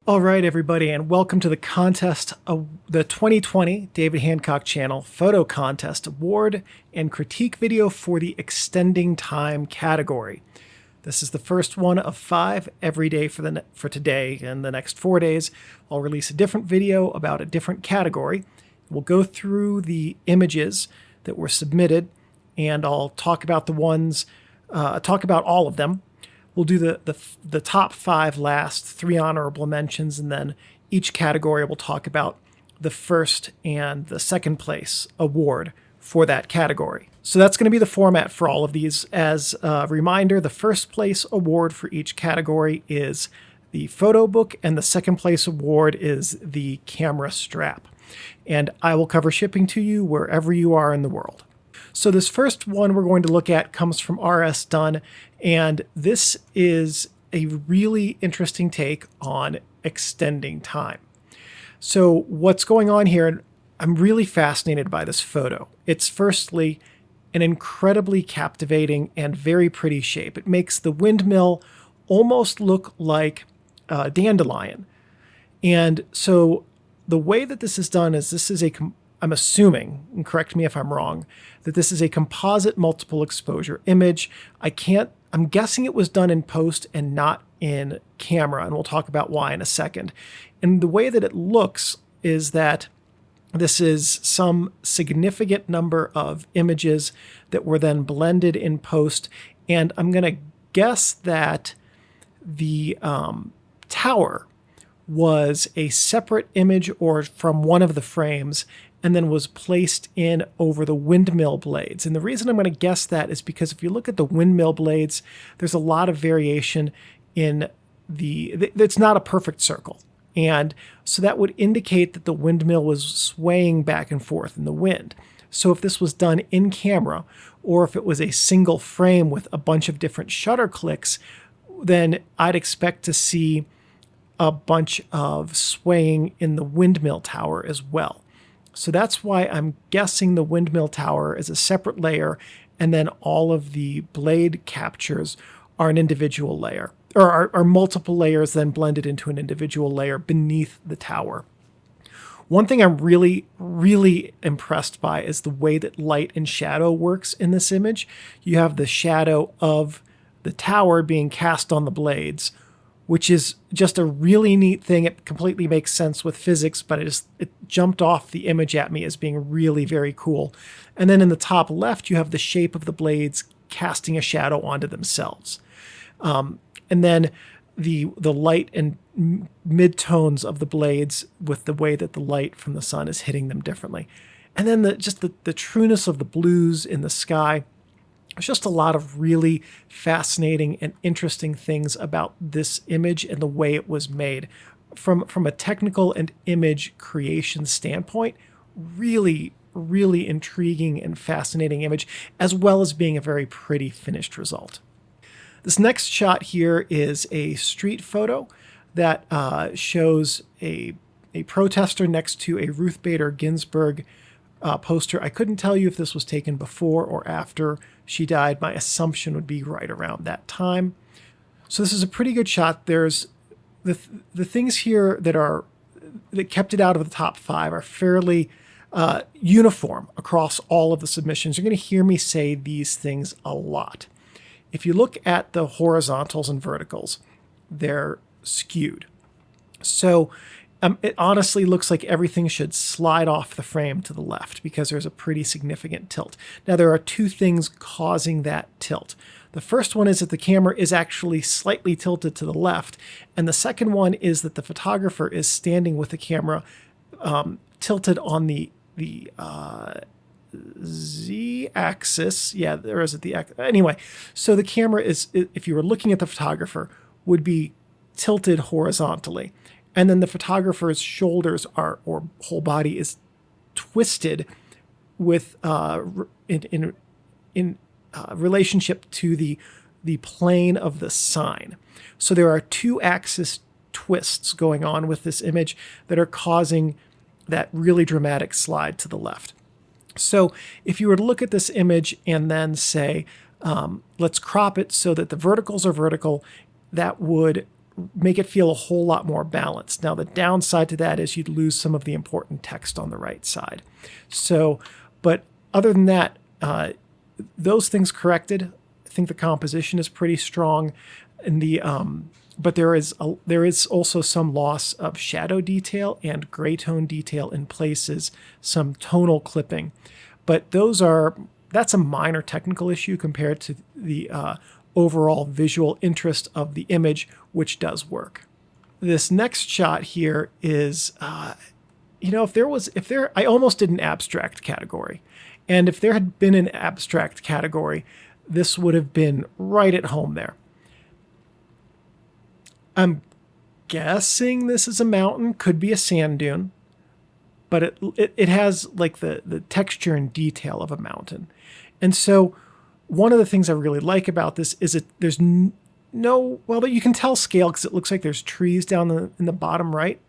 All right, everybody, and welcome to the contest of the 2020 David Hancock Channel Photo Contest Award and Critique video for the Extending Time category. This is the first one of 5 every day for today, and the next 4 days I'll release a different video about a different category. We'll go through the images that were submitted, and I'll talk about talk about all of them. We'll do the top 5 last, 3 honorable mentions, and then each category will talk about the first and the second place award for that category. So that's going to be the format for all of these. As a reminder, the first place award for each category is the photo book, and the second place award is the camera strap. And I will cover shipping to you wherever you are in the world. So this first one we're going to look at comes from RSDun, and this is a really interesting take on extending time. So what's going on here, and I'm really fascinated by this photo. It's firstly an incredibly captivating and very pretty shape. It makes the windmill almost look like a dandelion. And so the way that this is done is I'm assuming, and correct me if I'm wrong, that this is a composite multiple exposure image. I'm guessing it was done in post and not in camera, and we'll talk about why in a second. And the way that it looks is that this is some significant number of images that were then blended in post, and I'm going to guess that the tower was a separate image or from one of the frames and then was placed in over the windmill blades. And the reason I'm going to guess that is because if you look at the windmill blades, there's a lot of variation in it's not a perfect circle. And so that would indicate that the windmill was swaying back and forth in the wind. So if this was done in camera, or if it was a single frame with a bunch of different shutter clicks, then I'd expect to see a bunch of swaying in the windmill tower as well. So that's why I'm guessing the windmill tower is a separate layer, and then all of the blade captures are an individual layer, or are multiple layers then blended into an individual layer beneath the tower. One thing I'm really, really impressed by is the way that light and shadow works in this image. You have the shadow of the tower being cast on the blades, which is just a really neat thing. It completely makes sense with physics, but it jumped off the image at me as being really very cool. And then in the top left, you have the shape of the blades casting a shadow onto themselves. And then the light and mid-tones of the blades with the way that the light from the sun is hitting them differently. And then the trueness of the blues in the sky. There's just a lot of really fascinating and interesting things about this image and the way it was made. From a technical and image creation standpoint, really, really intriguing and fascinating image, as well as being a very pretty finished result. This next shot here is a street photo that shows a protester next to a Ruth Bader Ginsburg poster. I couldn't tell you if this was taken before or after she died. My assumption would be right around that time. So this is a pretty good shot. There's the things here that kept it out of the top 5 are fairly uniform across all of the submissions. You're going to hear me say these things a lot. If you look at the horizontals and verticals, they're skewed. So it honestly looks like everything should slide off the frame to the left because there's a pretty significant tilt. Now, there are 2 things causing that tilt. The first one is that the camera is actually slightly tilted to the left, and the second one is that the photographer is standing with the camera tilted on the z-axis. Yeah, there is the axis. Anyway, so the camera is, if you were looking at the photographer, would be tilted horizontally. And then the photographer's shoulders or whole body is twisted with in relationship to the plane of the sign. So there are 2 axis twists going on with this image that are causing that really dramatic slide to the left. So if you were to look at this image and then say, let's crop it so that the verticals are vertical, that would make it feel a whole lot more balanced. Now, the downside to that is you'd lose some of the important text on the right side. So, but other than that, those things corrected, I think the composition is pretty strong. In the but there is also some loss of shadow detail and gray tone detail in places, some tonal clipping. But that's a minor technical issue compared to the overall visual interest of the image, which does work. This next shot here is, I almost did an abstract category. And if there had been an abstract category, this would have been right at home there. I'm guessing this is a mountain, could be a sand dune, but it has like the texture and detail of a mountain. And so one of the things I really like about this is there's you can tell scale because it looks like there's trees down in the bottom right.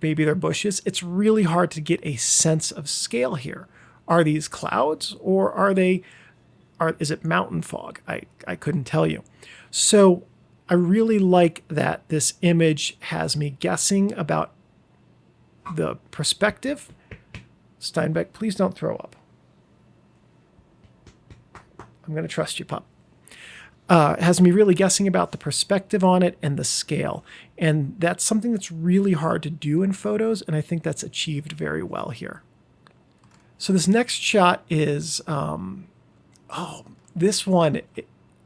Maybe they're bushes. It's really hard to get a sense of scale here. Are these clouds or is it mountain fog? I couldn't tell you. So I really like that this image has me guessing about the perspective. Steinbeck, please don't throw up. I'm going to trust you, pup. Has me really guessing about the perspective on it and the scale. And that's something that's really hard to do in photos, and I think that's achieved very well here. So this next shot is, this one,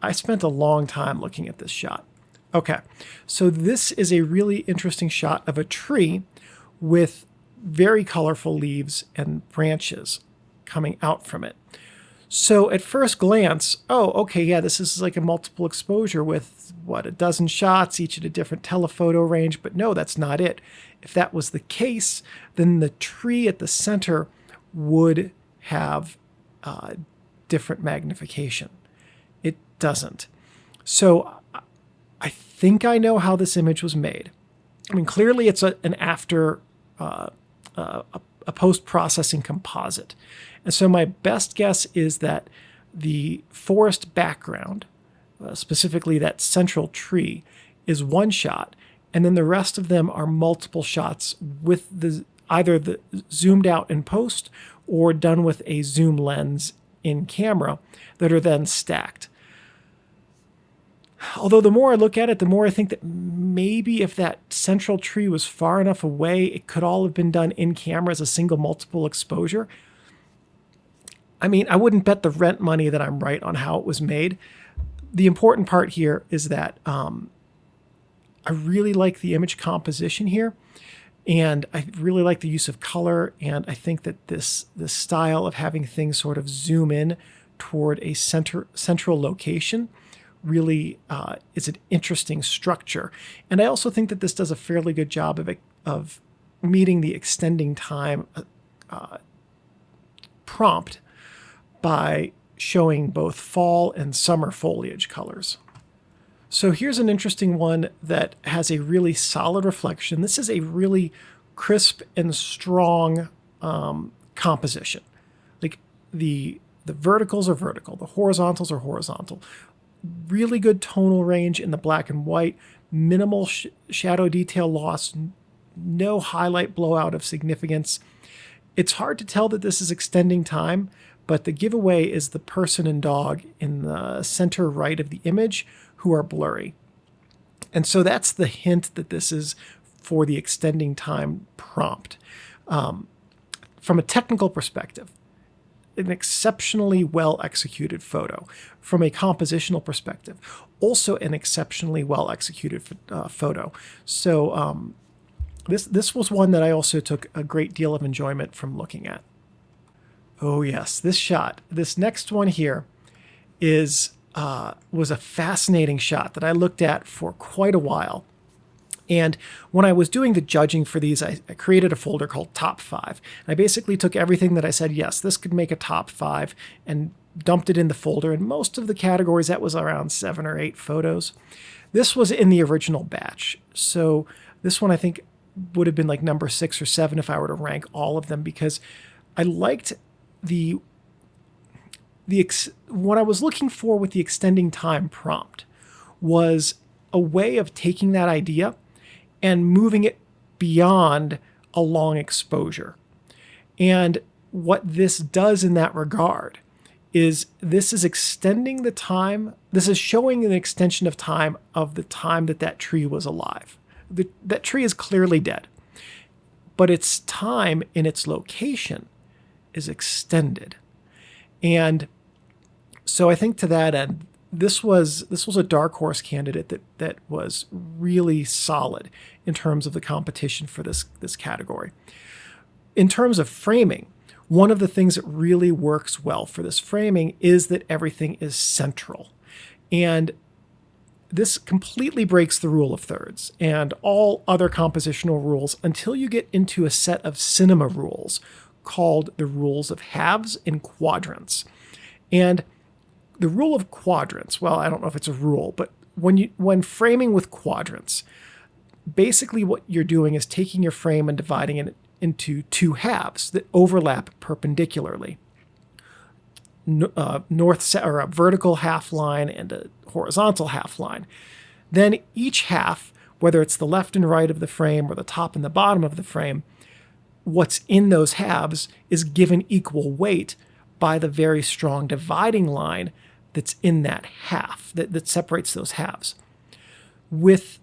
I spent a long time looking at this shot. Okay, so this is a really interesting shot of a tree with very colorful leaves and branches coming out from it. So at first glance, this is like a multiple exposure with, a dozen shots, each at a different telephoto range, but no, that's not it. If that was the case, then the tree at the center would have different magnification. It doesn't. So I think I know how this image was made. I mean, clearly it's a post-processing composite. And so my best guess is that the forest background, specifically that central tree, is one shot, and then the rest of them are multiple shots with either the zoomed out in post or done with a zoom lens in camera that are then stacked. Although the more I look at it, the more I think that maybe if that central tree was far enough away, it could all have been done in camera as a single multiple exposure. I mean, I wouldn't bet the rent money that I'm right on how it was made. The important part here is that I really like the image composition here, and I really like the use of color, and I think that this style of having things sort of zoom in toward a central location really is an interesting structure. And I also think that this does a fairly good job of meeting the extending time prompt by showing both fall and summer foliage colors. So here's an interesting one that has a really solid reflection. This is a really crisp and strong composition. Like the verticals are vertical, the horizontals are horizontal. Really good tonal range in the black and white, minimal shadow detail loss, no highlight blowout of significance. It's hard to tell that this is extending time, but the giveaway is the person and dog in the center right of the image who are blurry. And so that's the hint that this is for the extending time prompt. From a technical perspective, an exceptionally well-executed photo. From a compositional perspective, also an exceptionally well-executed photo. So this was one that I also took a great deal of enjoyment from looking at. Oh yes, this shot. This next one here was a fascinating shot that I looked at for quite a while. And when I was doing the judging for these, I created a folder called Top 5. I basically took everything that I said, yes, this could make a top 5, and dumped it in the folder. And most of the categories, that was around 7 or 8 photos. This was in the original batch. So this one I think would have been like number 6 or 7 if I were to rank all of them, because I liked what I was looking for with the extending time prompt was a way of taking that idea and moving it beyond a long exposure. And what this does in that regard is this is extending the time. This is showing an extension of the time that tree was alive. That tree is clearly dead, but its time in its location is extended. And so I think to that end, this was a dark horse candidate that was really solid in terms of the competition for this category. In terms of framing, one of the things that really works well for this framing is that everything is central. And this completely breaks the rule of thirds and all other compositional rules until you get into a set of cinema rules called the rules of halves and quadrants. And the rule of quadrants, well, I don't know if it's a rule, but when framing with quadrants, basically what you're doing is taking your frame and dividing it into two halves that overlap perpendicularly. A vertical half line and a horizontal half line. Then each half, whether it's the left and right of the frame or the top and the bottom of the frame, what's in those halves is given equal weight by the very strong dividing line that's in that half, that separates those halves. With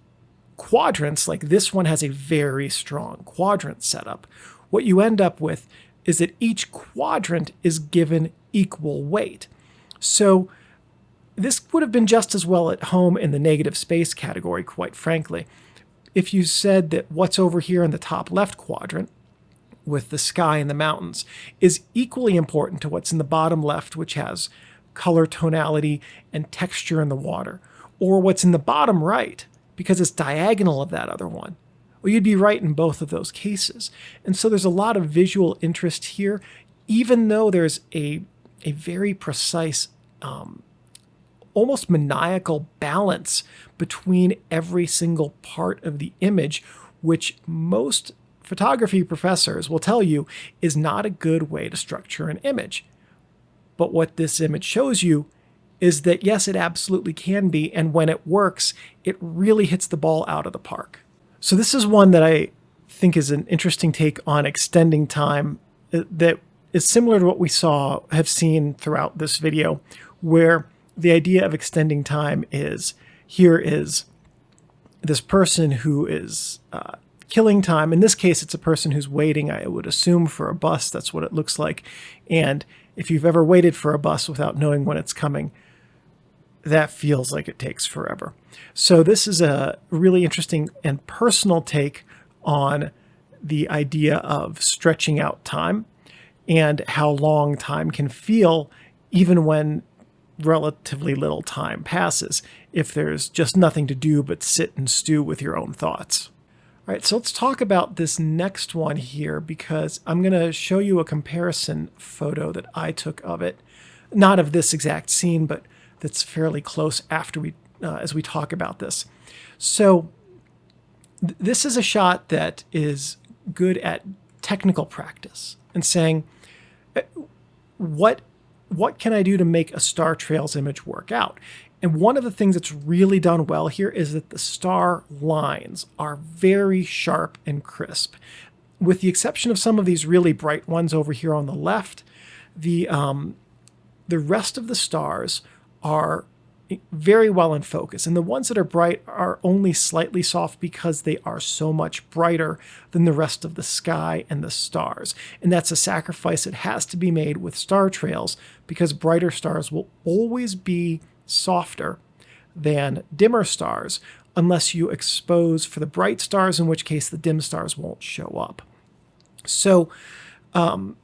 quadrants, like this one has a very strong quadrant setup, what you end up with is that each quadrant is given equal weight. So this would have been just as well at home in the negative space category, quite frankly. If you said that what's over here in the top left quadrant with the sky and the mountains is equally important to what's in the bottom left, which has color tonality and texture in the water, or what's in the bottom right because it's diagonal of that other one, well, you'd be right in both of those cases. And so there's a lot of visual interest here, even though there's a very precise, almost maniacal balance between every single part of the image, which most photography professors will tell you is not a good way to structure an image. But what this image shows you is that, yes, it absolutely can be. And when it works, it really hits the ball out of the park. So this is one that I think is an interesting take on extending time that is similar to what we have seen throughout this video, where the idea of extending time is, here is this person who is killing time. In this case, it's a person who's waiting, I would assume, for a bus. That's what it looks like. And if you've ever waited for a bus without knowing when it's coming, that feels like it takes forever. So this is a really interesting and personal take on the idea of stretching out time and how long time can feel even when relatively little time passes, if there's just nothing to do but sit and stew with your own thoughts. All right, so let's talk about this next one here, because I'm going to show you a comparison photo that I took of it, not of this exact scene, but that's fairly close after as we talk about this. So this is a shot that is good at technical practice and saying, what can I do to make a star trails image work out? And one of the things that's really done well here is that the star lines are very sharp and crisp. With the exception of some of these really bright ones over here on the left, the rest of the stars are very well in focus. And the ones that are bright are only slightly soft because they are so much brighter than the rest of the sky and the stars. And that's a sacrifice that has to be made with star trails, because brighter stars will always be softer than dimmer stars unless you expose for the bright stars, in which case the dim stars won't show up. So, from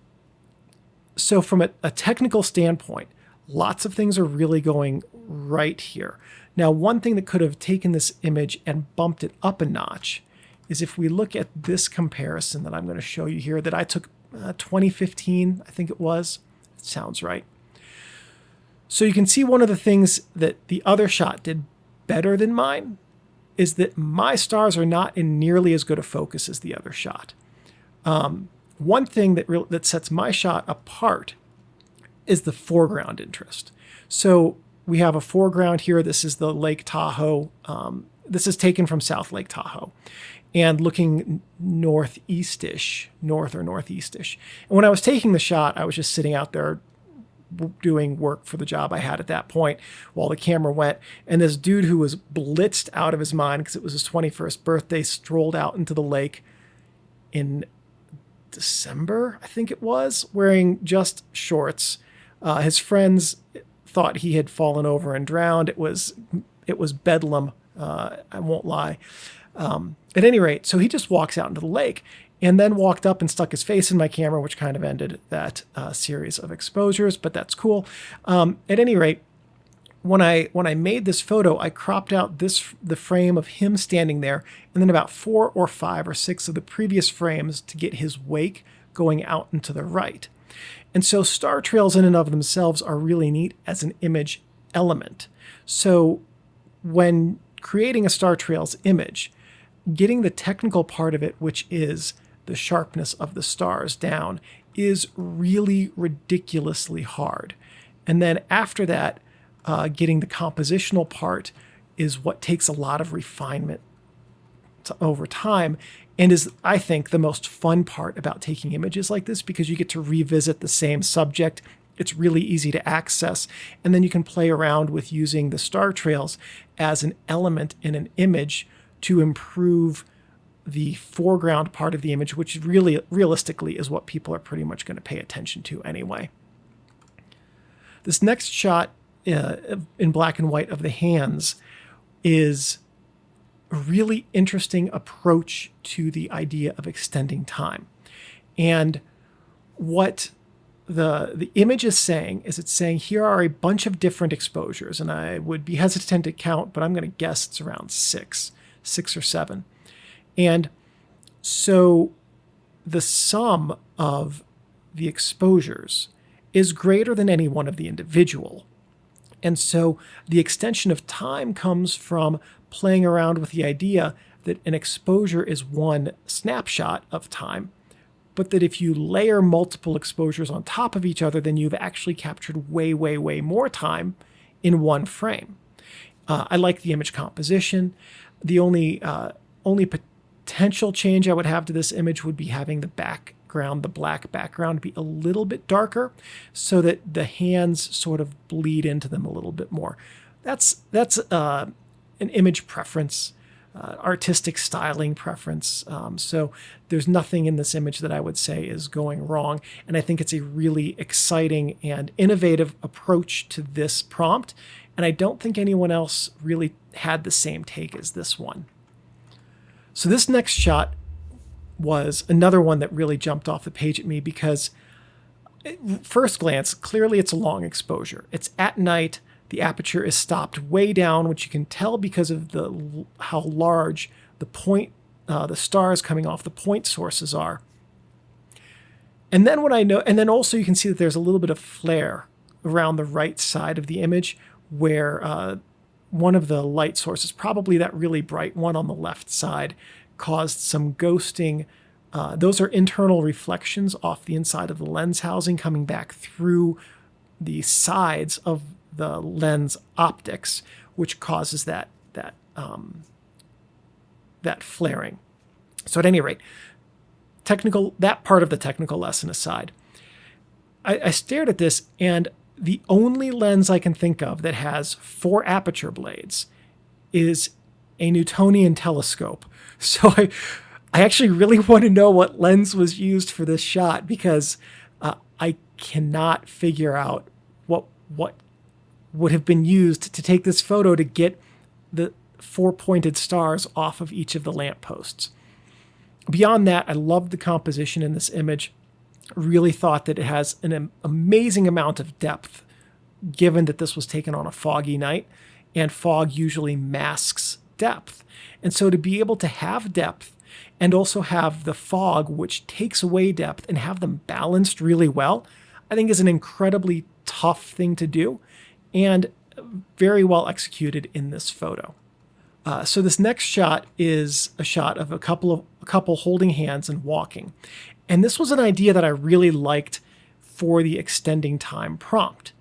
a technical standpoint, lots of things are really going right here. Now, one thing that could have taken this image and bumped it up a notch is if we look at this comparison that I'm going to show you here that I took 2015, I think it was. It sounds right. So you can see one of the things that the other shot did better than mine is that my stars are not in nearly as good a focus as the other shot. One thing that sets my shot apart is the foreground interest. So we have a foreground here. This is the Lake Tahoe. This is taken from South Lake Tahoe and looking northeastish. And when I was taking the shot, I was just sitting out there doing work for the job I had at that point while the camera went. And this dude who was blitzed out of his mind because it was his 21st birthday strolled out into the lake in December, I think it was, wearing just shorts. His friends thought he had fallen over and drowned. It was bedlam. I won't lie. At any rate, so he just walks out into the lake and then walked up and stuck his face in my camera, which kind of ended that series of exposures, but that's cool. At any rate, when I made this photo, I cropped out the frame of him standing there, and then about 4 or 5 or 6 of the previous frames to get his wake going out and to the right. And so star trails in and of themselves are really neat as an image element. So when creating a star trails image, getting the technical part of it, which is the sharpness of the stars down, is really ridiculously hard. And then after that, getting the compositional part is what takes a lot of refinement over time and is, I think, the most fun part about taking images like this, because you get to revisit the same subject. It's really easy to access. And then you can play around with using the star trails as an element in an image to improve the foreground part of the image, which really, realistically, is what people are pretty much going to pay attention to anyway. This next shot in black and white of the hands is a really interesting approach to the idea of extending time. And what the image is saying is it's saying here are a bunch of different exposures, and I would be hesitant to count, but I'm going to guess it's around 6 or 7. And so the sum of the exposures is greater than any one of the individual. And so the extension of time comes from playing around with the idea that an exposure is one snapshot of time, but that if you layer multiple exposures on top of each other, then you've actually captured way, way, way more time in one frame. I like the image composition. The only potential change I would have to this image would be having the background, the black background, be a little bit darker so that the hands sort of bleed into them a little bit more. That's an image preference, artistic styling preference. So there's nothing in this image that I would say is going wrong. And I think it's a really exciting and innovative approach to this prompt. And I don't think anyone else really had the same take as this one. So this next shot was another one that really jumped off the page at me because first glance, clearly it's a long exposure. It's at night. The aperture is stopped way down, which you can tell because of how large the stars coming off the point sources are. And then also you can see that there's a little bit of flare around the right side of the image where one of the light sources, probably that really bright one on the left side, caused some ghosting. Those are internal reflections off the inside of the lens housing coming back through the sides of the lens optics, which causes that flaring. So at any rate, that part of the technical lesson aside, I stared at this, and the only lens I can think of that has 4 aperture blades is a Newtonian telescope. So I actually really want to know what lens was used for this shot, because I cannot figure out what would have been used to take this photo to get the 4 pointed stars off of each of the lampposts. Beyond that, I loved the composition in this image. Really thought that it has an amazing amount of depth, given that this was taken on a foggy night, and fog usually masks depth. And so to be able to have depth and also have the fog, which takes away depth, and have them balanced really well, I think is an incredibly tough thing to do, and very well executed in this photo. So this next shot is a shot of a couple holding hands and walking. And this was an idea that I really liked for the extending time prompt,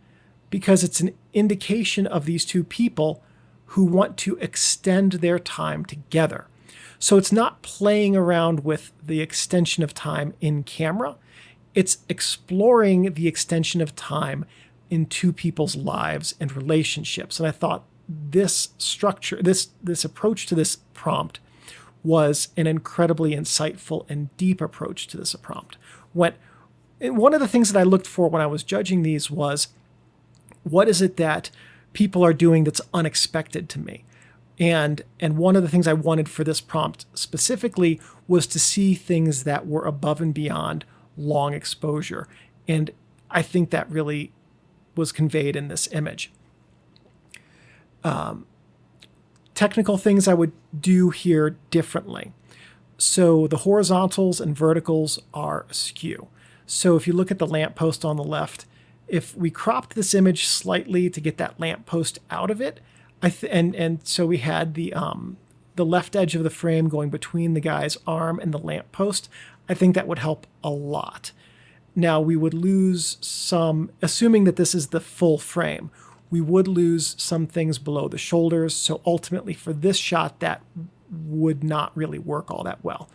because it's an indication of these two people who want to extend their time together. So it's not playing around with the extension of time in camera. It's exploring the extension of time in two people's lives and relationships. And I thought this structure, this approach to this prompt was an incredibly insightful and deep approach to this prompt. One of the things that I looked for when I was judging these was, what is it that people are doing that's unexpected to me? And one of the things I wanted for this prompt specifically was to see things that were above and beyond long exposure. And I think that really was conveyed in this image. Technical things I would do here differently. So the horizontals and verticals are askew. So if you look at the lamppost on the left, if we cropped this image slightly to get that lamppost out of it, and so we had the left edge of the frame going between the guy's arm and the lamppost, I think that would help a lot. Now we would lose some, assuming that this is the full frame, we would lose some things below the shoulders. So ultimately for this shot, that would not really work all that well.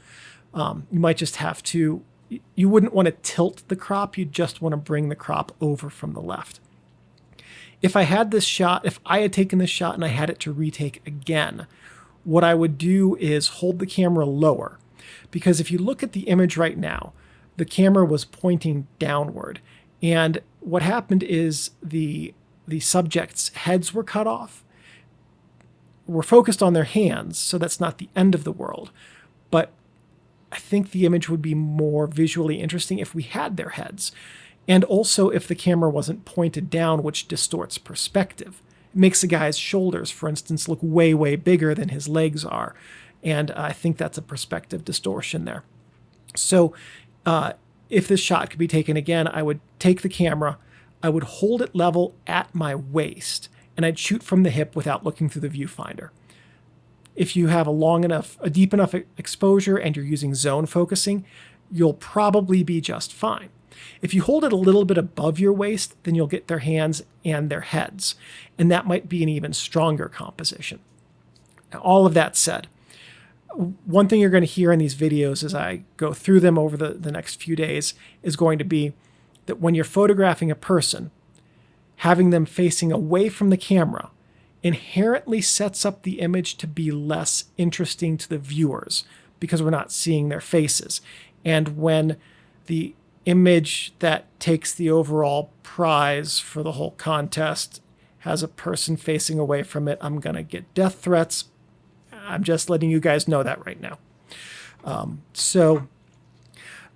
You might just have to, you wouldn't want to tilt the crop. You'd just want to bring the crop over from the left. If I had this shot, if I had taken this shot and I had it to retake again, what I would do is hold the camera lower. Because if you look at the image right now, the camera was pointing downward. And what happened is the subjects' heads were cut off. We're focused on their hands, so that's not the end of the world. But I think the image would be more visually interesting if we had their heads. And also if the camera wasn't pointed down, which distorts perspective. It makes the guy's shoulders, for instance, look way, way bigger than his legs are. And I think that's a perspective distortion there. So if this shot could be taken again, I would take the camera, I would hold it level at my waist, and I'd shoot from the hip without looking through the viewfinder. If you have a deep enough exposure and you're using zone focusing, you'll probably be just fine. If you hold it a little bit above your waist, then you'll get their hands and their heads, and that might be an even stronger composition. Now, all of that said, one thing you're going to hear in these videos as I go through them over the next few days is going to be that when you're photographing a person, having them facing away from the camera inherently sets up the image to be less interesting to the viewers because we're not seeing their faces. And when the image that takes the overall prize for the whole contest has a person facing away from it, I'm going to get death threats. I'm just letting you guys know that right now.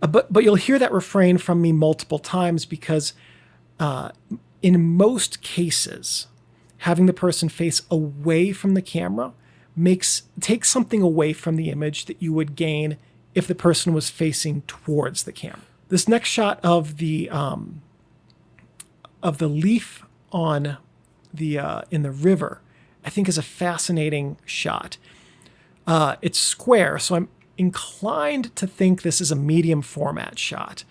But you'll hear that refrain from me multiple times because in most cases, having the person face away from the camera takes something away from the image that you would gain if the person was facing towards the camera. This next shot of the leaf on the in the river, I think is a fascinating shot. It's square, so I'm inclined to think this is a medium format shot.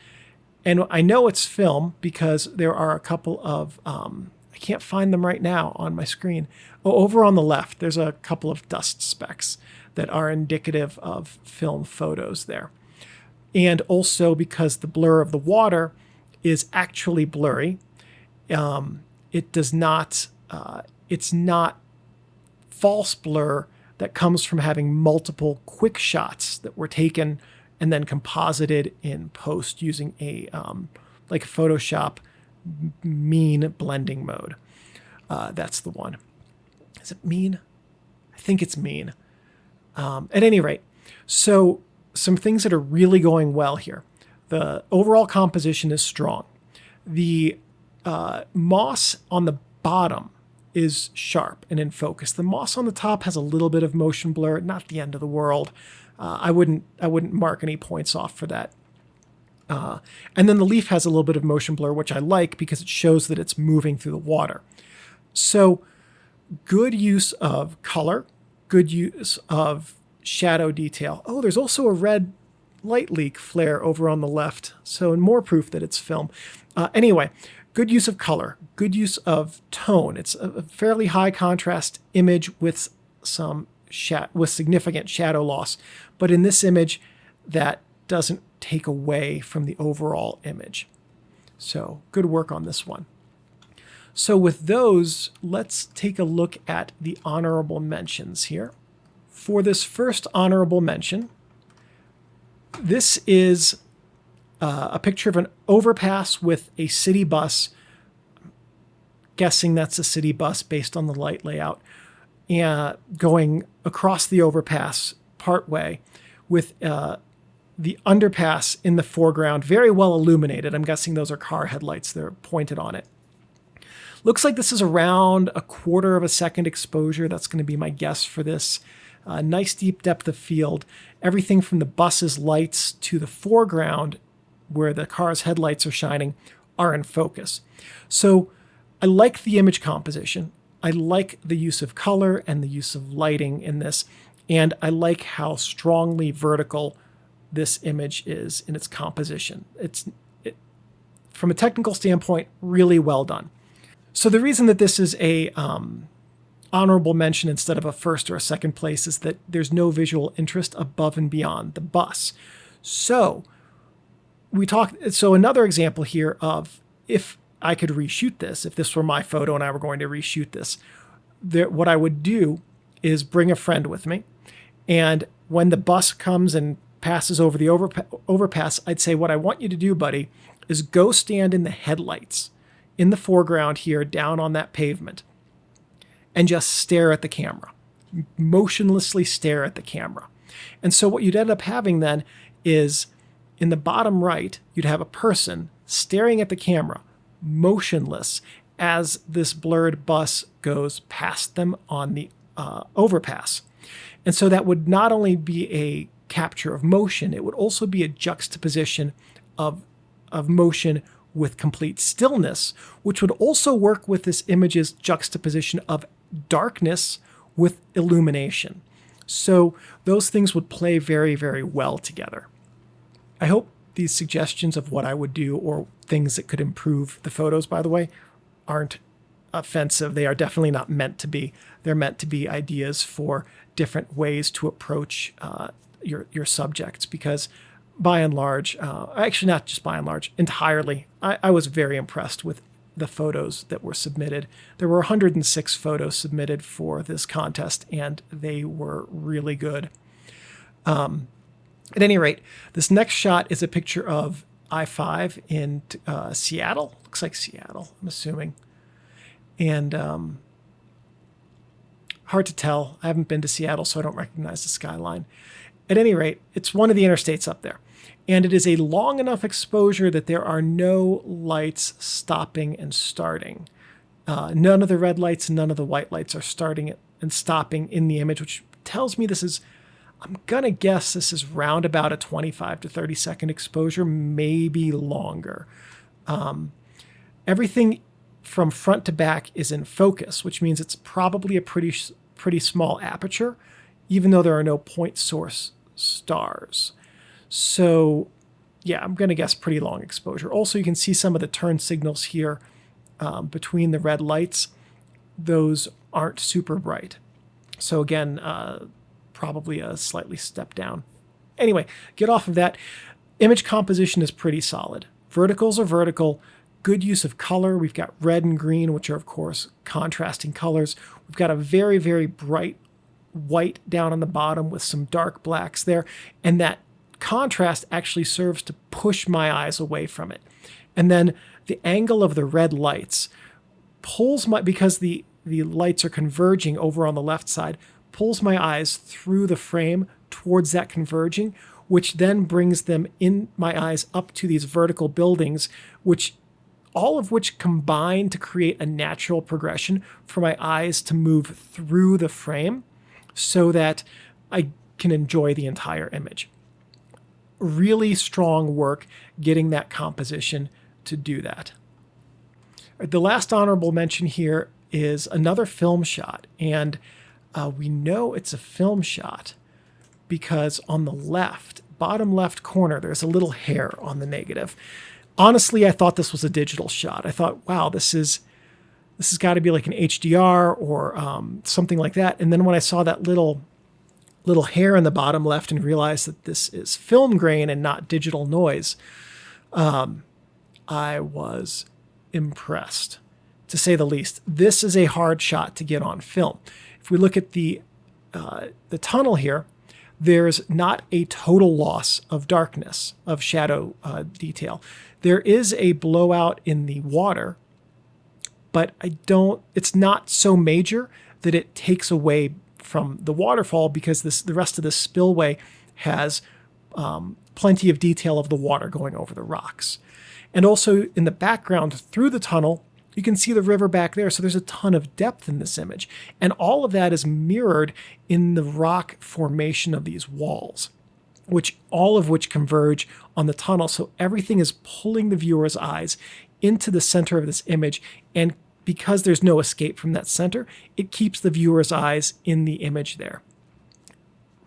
And I know it's film because there are a couple of, I can't find them right now on my screen. Oh, over on the left, there's a couple of dust specks that are indicative of film photos there. And also because the blur of the water is actually blurry, it does not, it's not false blur that comes from having multiple quick shots that were taken and then composited in post using a like Photoshop mean blending mode. That's the one. Is it mean? I think it's mean. At any rate, so some things that are really going well here. The overall composition is strong. The moss on the bottom is sharp and in focus. The moss on the top has a little bit of motion blur, not the end of the world. I wouldn't mark any points off for that. And then the leaf has a little bit of motion blur, which I like because it shows that it's moving through the water. So good use of color, good use of shadow detail. Oh, there's also a red light leak flare over on the left. So more proof that it's film. Anyway, good use of color, good use of tone. It's a fairly high contrast image with significant shadow loss. But in this image, that doesn't take away from the overall image. So good work on this one. So with those, let's take a look at the honorable mentions here. For this first honorable mention, this is a picture of an overpass with a city bus. Guessing that's a city bus based on the light layout. Going across the overpass partway with the underpass in the foreground, very well illuminated. I'm guessing those are car headlights. They're pointed on it. Looks like this is around a 1/4 of a second exposure. That's going to be my guess for this. Nice deep depth of field. Everything from the bus's lights to the foreground where the car's headlights are shining are in focus. So I like the image composition. I like the use of color and the use of lighting in this. And I like how strongly vertical this image is in its composition. From a technical standpoint, really well done. So the reason that this is a honorable mention instead of a first or a second place is that there's no visual interest above and beyond the bus. So another example here of if I could reshoot this, if this were my photo and I were going to reshoot this, what I would do is bring a friend with me. And when the bus comes and passes over the overpass, I'd say, what I want you to do, buddy, is go stand in the headlights in the foreground here down on that pavement and just stare at the camera, motionlessly stare at the camera. And so what you'd end up having then is in the bottom right, you'd have a person staring at the camera, motionless, as this blurred bus goes past them on the overpass. And so that would not only be a capture of motion, it would also be a juxtaposition of motion with complete stillness, which would also work with this image's juxtaposition of darkness with illumination. So those things would play very, very well together. I hope these suggestions of what I would do or things that could improve the photos, by the way, aren't offensive. They are definitely not meant to be. They're meant to be ideas for different ways to approach your subjects, because by and large, actually not just by and large, entirely, I was very impressed with the photos that were submitted. There were 106 photos submitted for this contest, and they were really good. At any rate, this next shot is a picture of I-5 in Seattle. Looks like Seattle, I'm assuming. And hard to tell. I haven't been to Seattle, so I don't recognize the skyline. At any rate, it's one of the interstates up there. And it is a long enough exposure that there are no lights stopping and starting. None of the red lights and none of the white lights are starting and stopping in the image, which tells me this is, I'm going to guess this is round about a 25 to 30 second exposure, maybe longer. Everything from front to back is in focus, which means it's probably a pretty small aperture, even though there are no point source stars. So yeah, I'm going to guess pretty long exposure. Also, you can see some of the turn signals here between the red lights. Those aren't super bright. So again, probably a slightly step down. Anyway, get off of that. Image composition is pretty solid. Verticals are vertical. Good use of color. We've got red and green, which are, of course, contrasting colors. We've got a very, very bright white down on the bottom with some dark blacks there. And that contrast actually serves to push my eyes away from it. And then the angle of the red lights pulls because the lights are converging over on the left side, pulls my eyes through the frame towards that converging, which then brings them in my eyes up to these vertical buildings, all of which combine to create a natural progression for my eyes to move through the frame so that I can enjoy the entire image. Really strong work getting that composition to do that. The last honorable mention here is another film shot, and we know it's a film shot because on the left, bottom left corner, there's a little hair on the negative. Honestly, I thought this was a digital shot. I thought, wow, this has got to be like an HDR or something like that. And then when I saw that little hair in the bottom left and realized that this is film grain and not digital noise, I was impressed, to say the least. This is a hard shot to get on film. If we look at the tunnel here, there's not a total loss of darkness, of shadow detail. There is a blowout in the water, but it's not so major that it takes away from the waterfall, because the rest of the spillway has plenty of detail of the water going over the rocks. And also in the background through the tunnel, you can see the river back there, so there's a ton of depth in this image. And all of that is mirrored in the rock formation of these walls, all of which converge on the tunnel. So everything is pulling the viewer's eyes into the center of this image. And because there's no escape from that center, it keeps the viewer's eyes in the image there.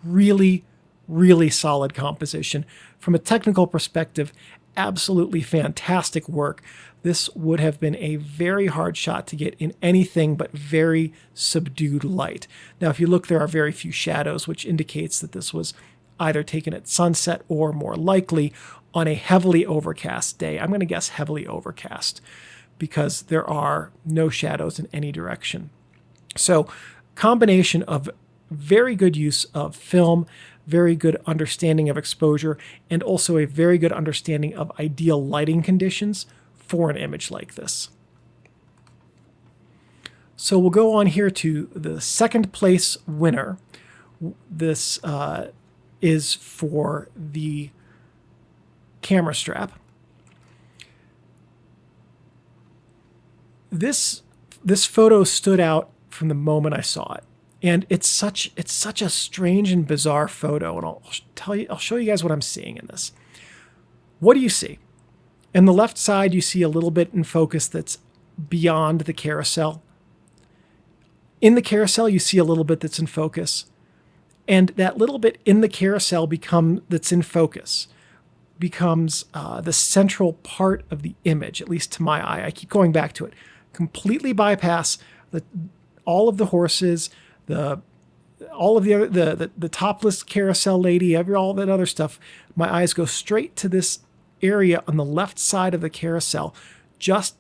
Really, really solid composition. From a technical perspective, absolutely fantastic work. This would have been a very hard shot to get in anything but very subdued light. Now, if you look, there are very few shadows, which indicates that this was either taken at sunset or, more likely, on a heavily overcast day. I'm going to guess heavily overcast, because there are no shadows in any direction. So, combination of very good use of film, very good understanding of exposure, and also a very good understanding of ideal lighting conditions for an image like this. So we'll go on here to the second place winner. This is for the camera strap. This photo stood out from the moment I saw it. And it's such a strange and bizarre photo, and I'll show you guys what I'm seeing in this. What do you see? In the left side, you see a little bit in focus that's beyond the carousel. In the carousel, you see a little bit that's in focus. And that little bit in the carousel that's in focus becomes the central part of the image, at least to my eye. I keep going back to it. Completely bypass all of the horses, all of the topless carousel lady, all that other stuff. My eyes go straight to this area on the left side of the carousel, just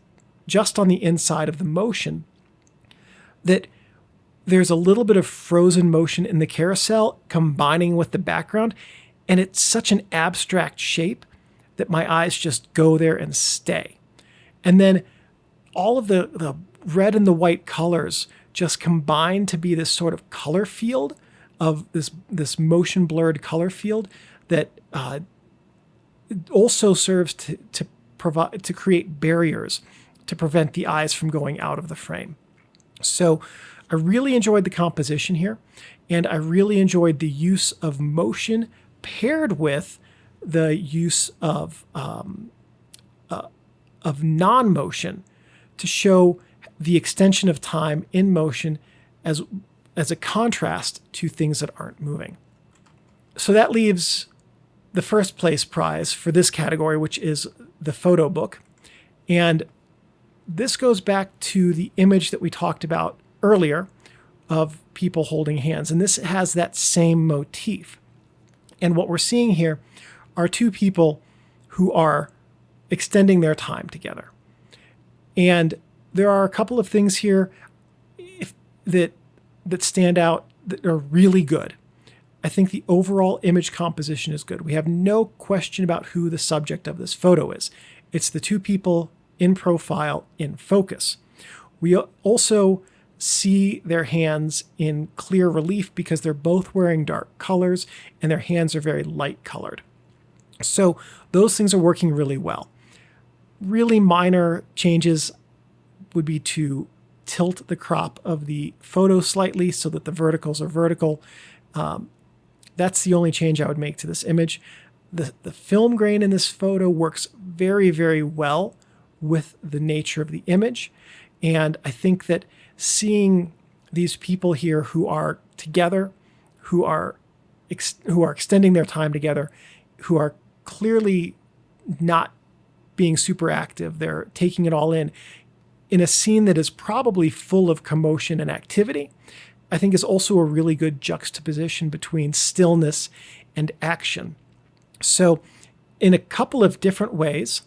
on the inside of the motion, that there's a little bit of frozen motion in the carousel combining with the background, and it's such an abstract shape that my eyes just go there and stay. And then all of the red and the white colors just combine to be this sort of color field of this motion blurred color field that also serves to create barriers to prevent the eyes from going out of the frame. So I really enjoyed the composition here, and I really enjoyed the use of motion paired with the use of non-motion to show the extension of time in motion as a contrast to things that aren't moving. So that leaves the first place prize for this category, which is the photo book. And this goes back to the image that we talked about earlier of people holding hands. And this has that same motif. And what we're seeing here are two people who are extending their time together. And there are a couple of things here that stand out that are really good. I think the overall image composition is good. We have no question about who the subject of this photo is. It's the two people in profile in focus. We also see their hands in clear relief because they're both wearing dark colors and their hands are very light colored. So those things are working really well. Really minor changes would be to tilt the crop of the photo slightly so that the verticals are vertical. That's the only change I would make to this image. The film grain in this photo works very, very well with the nature of the image. And I think that seeing these people here who are together, who are extending their time together, who are clearly not being super active. They're taking it all in a scene that is probably full of commotion and activity. I think is also a really good juxtaposition between stillness and action. So in a couple of different ways,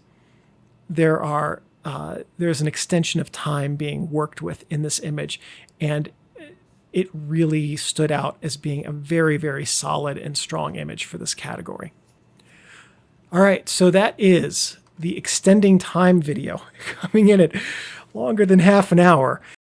there's an extension of time being worked with in this image, and it really stood out as being a very, very solid and strong image for this category. All right, so that is the extending time video, coming in at longer than half an hour.